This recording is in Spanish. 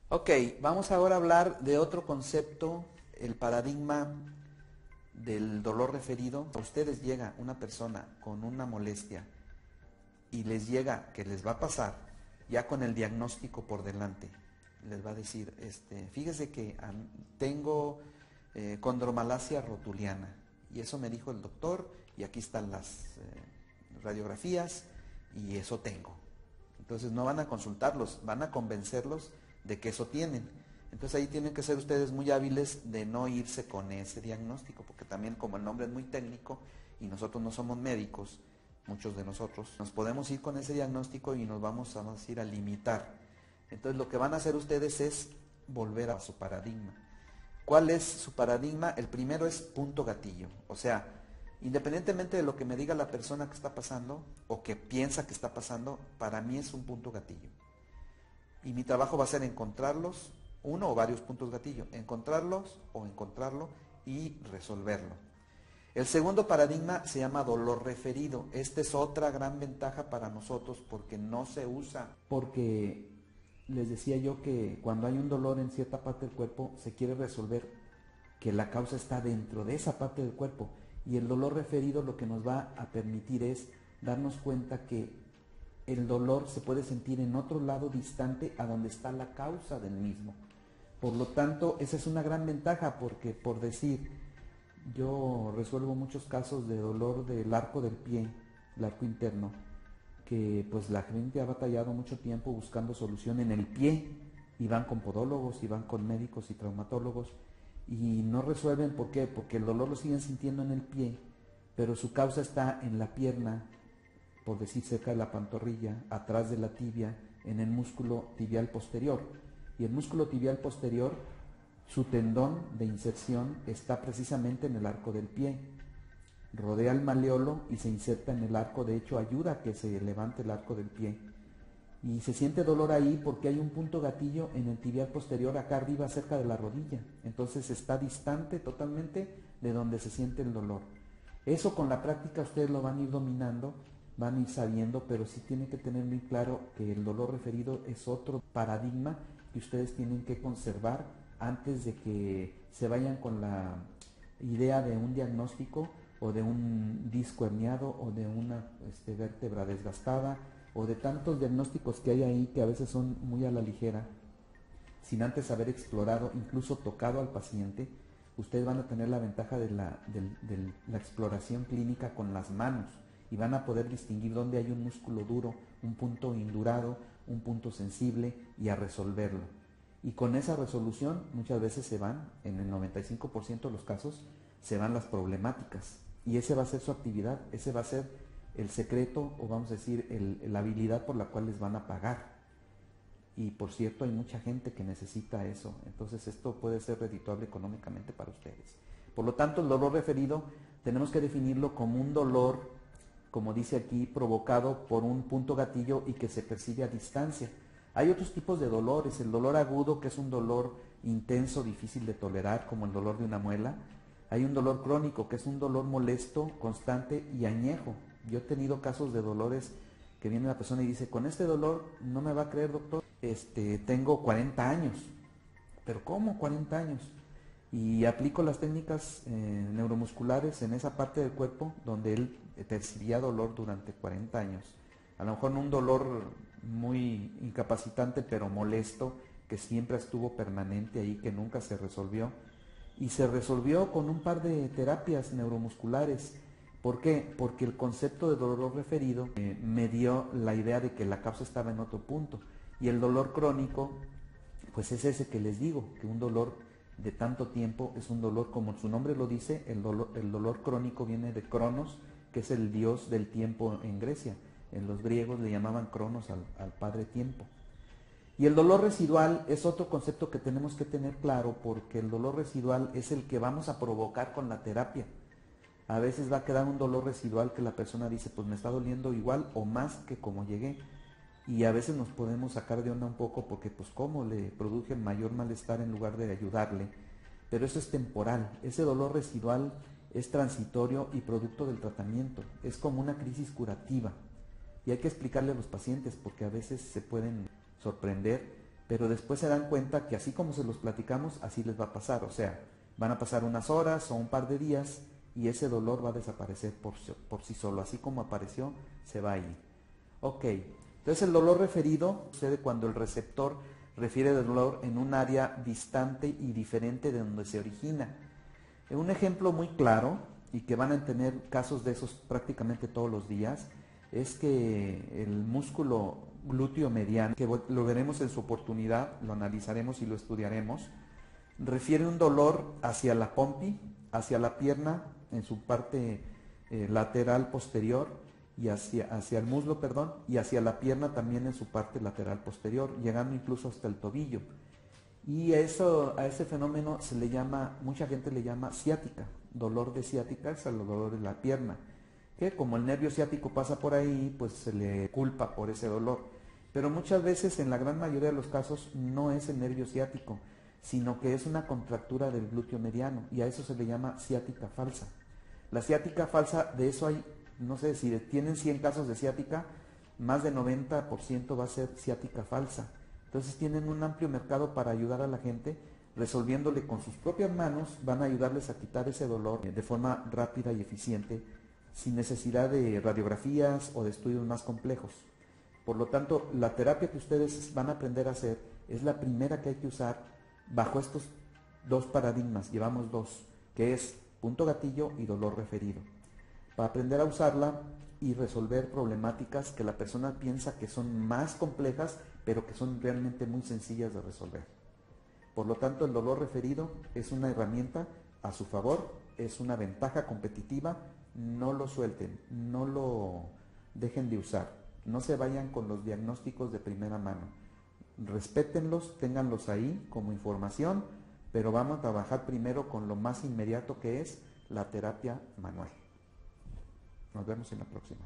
Ok, vamos ahora a hablar de otro concepto, el paradigma del dolor referido. A ustedes llega una persona con una molestia y les llega que les va a pasar ya con el diagnóstico por delante. Les va a decir, fíjese que tengo condromalacia rotuliana y eso me dijo el doctor y aquí están las radiografías y eso tengo. Entonces no van a consultarlos, van a convencerlos de que eso tienen. Entonces ahí tienen que ser ustedes muy hábiles de no irse con ese diagnóstico, porque también como el nombre es muy técnico y nosotros no somos médicos, muchos de nosotros, nos podemos ir con ese diagnóstico y nos vamos a ir a limitar. Entonces lo que van a hacer ustedes es volver a su paradigma. ¿Cuál es su paradigma? El primero es punto gatillo, o sea, independientemente de lo que me diga la persona que está pasando o que piensa que está pasando, para mí es un punto gatillo. Y mi trabajo va a ser encontrarlos, uno o varios puntos gatillo, encontrarlos o encontrarlo y resolverlo. El segundo paradigma se llama dolor referido. Esta es otra gran ventaja para nosotros porque no se usa. Porque les decía yo que cuando hay un dolor en cierta parte del cuerpo se quiere resolver que la causa está dentro de esa parte del cuerpo. Y el dolor referido lo que nos va a permitir es darnos cuenta que el dolor se puede sentir en otro lado distante a donde está la causa del mismo. Por lo tanto, esa es una gran ventaja porque, por decir, yo resuelvo muchos casos de dolor del arco del pie, el arco interno, que pues la gente ha batallado mucho tiempo buscando solución en el pie y van con podólogos y van con médicos y traumatólogos y no resuelven. ¿Por qué? Porque el dolor lo siguen sintiendo en el pie, pero su causa está en la pierna, por decir cerca de la pantorrilla, atrás de la tibia, en el músculo tibial posterior. Y el músculo tibial posterior, su tendón de inserción está precisamente en el arco del pie. Rodea el maleolo y se inserta en el arco, de hecho ayuda a que se levante el arco del pie. Y se siente dolor ahí porque hay un punto gatillo en el tibial posterior, acá arriba cerca de la rodilla. Entonces está distante totalmente de donde se siente el dolor. Eso con la práctica ustedes lo van a ir dominando, van a ir sabiendo, pero sí tienen que tener muy claro que el dolor referido es otro paradigma que ustedes tienen que conservar antes de que se vayan con la idea de un diagnóstico o de un disco herniado o de una vértebra desgastada o de tantos diagnósticos que hay ahí que a veces son muy a la ligera, sin antes haber explorado, incluso tocado al paciente. Ustedes van a tener la ventaja de la exploración clínica con las manos y van a poder distinguir dónde hay un músculo duro, un punto indurado, un punto sensible y a resolverlo. Y con esa resolución muchas veces se van, en el 95% de los casos, se van las problemáticas. Y ese va a ser su actividad, ese va a ser el secreto o vamos a decir la habilidad por la cual les van a pagar. Y por cierto hay mucha gente que necesita eso, entonces esto puede ser redituable económicamente para ustedes. Por lo tanto, el dolor referido tenemos que definirlo como un dolor, como dice aquí, provocado por un punto gatillo y que se percibe a distancia. Hay otros tipos de dolores, el dolor agudo, que es un dolor intenso, difícil de tolerar, como el dolor de una muela. Hay un dolor crónico, que es un dolor molesto, constante y añejo. Yo he tenido casos de dolores que viene la persona y dice, con este dolor no me va a creer, doctor, tengo 40 años. ¿Pero cómo 40 años? Y aplico las técnicas neuromusculares en esa parte del cuerpo donde él percibía dolor durante 40 años. A lo mejor no un dolor muy incapacitante, pero molesto, que siempre estuvo permanente ahí, que nunca se resolvió. Y se resolvió con un par de terapias neuromusculares. ¿Por qué? Porque el concepto de dolor referido me dio la idea de que la causa estaba en otro punto. Y el dolor crónico, pues es ese que les digo, que un dolor de tanto tiempo es un dolor, como su nombre lo dice, el dolor crónico viene de Cronos, que es el dios del tiempo en Grecia. En los griegos le llamaban Cronos al padre tiempo. Y el dolor residual es otro concepto que tenemos que tener claro, porque el dolor residual es el que vamos a provocar con la terapia. A veces va a quedar un dolor residual que la persona dice, pues me está doliendo igual o más que como llegué. Y a veces nos podemos sacar de onda un poco porque pues cómo le produje mayor malestar en lugar de ayudarle. Pero eso es temporal, ese dolor residual es transitorio y producto del tratamiento, es como una crisis curativa. Y hay que explicarle a los pacientes porque a veces se pueden sorprender pero después se dan cuenta que así como se los platicamos, así les va a pasar. O sea, van a pasar unas horas o un par de días y ese dolor va a desaparecer por sí solo. Así como apareció, se va a ir. Ok, entonces el dolor referido sucede cuando el receptor refiere el dolor en un área distante y diferente de donde se origina. Un ejemplo muy claro, y que van a tener casos de esos prácticamente todos los días, es que el músculo glúteo mediano, que lo veremos en su oportunidad, lo analizaremos y lo estudiaremos, refiere un dolor hacia la pompi, hacia la pierna en su parte lateral posterior y hacia el muslo, perdón, y hacia la pierna también en su parte lateral posterior, llegando incluso hasta el tobillo. Y a ese fenómeno se le llama, mucha gente le llama ciática, dolor de ciática, es el dolor de la pierna, que como el nervio ciático pasa por ahí, pues se le culpa por ese dolor. Pero muchas veces, en la gran mayoría de los casos, no es el nervio ciático, sino que es una contractura del glúteo mediano, y a eso se le llama ciática falsa. La ciática falsa, de eso hay, no sé, si tienen 100 casos de ciática, más de 90% va a ser ciática falsa. Entonces tienen un amplio mercado para ayudar a la gente, resolviéndole con sus propias manos, van a ayudarles a quitar ese dolor de forma rápida y eficiente, sin necesidad de radiografías o de estudios más complejos. Por lo tanto, la terapia que ustedes van a aprender a hacer es la primera que hay que usar bajo estos dos paradigmas, llevamos dos, que es punto gatillo y dolor referido. Para aprender a usarla y resolver problemáticas que la persona piensa que son más complejas, pero que son realmente muy sencillas de resolver. Por lo tanto, el dolor referido es una herramienta a su favor, es una ventaja competitiva, no lo suelten, no lo dejen de usar, no se vayan con los diagnósticos de primera mano, respétenlos, ténganlos ahí como información, pero vamos a trabajar primero con lo más inmediato que es la terapia manual. Nos vemos en la próxima.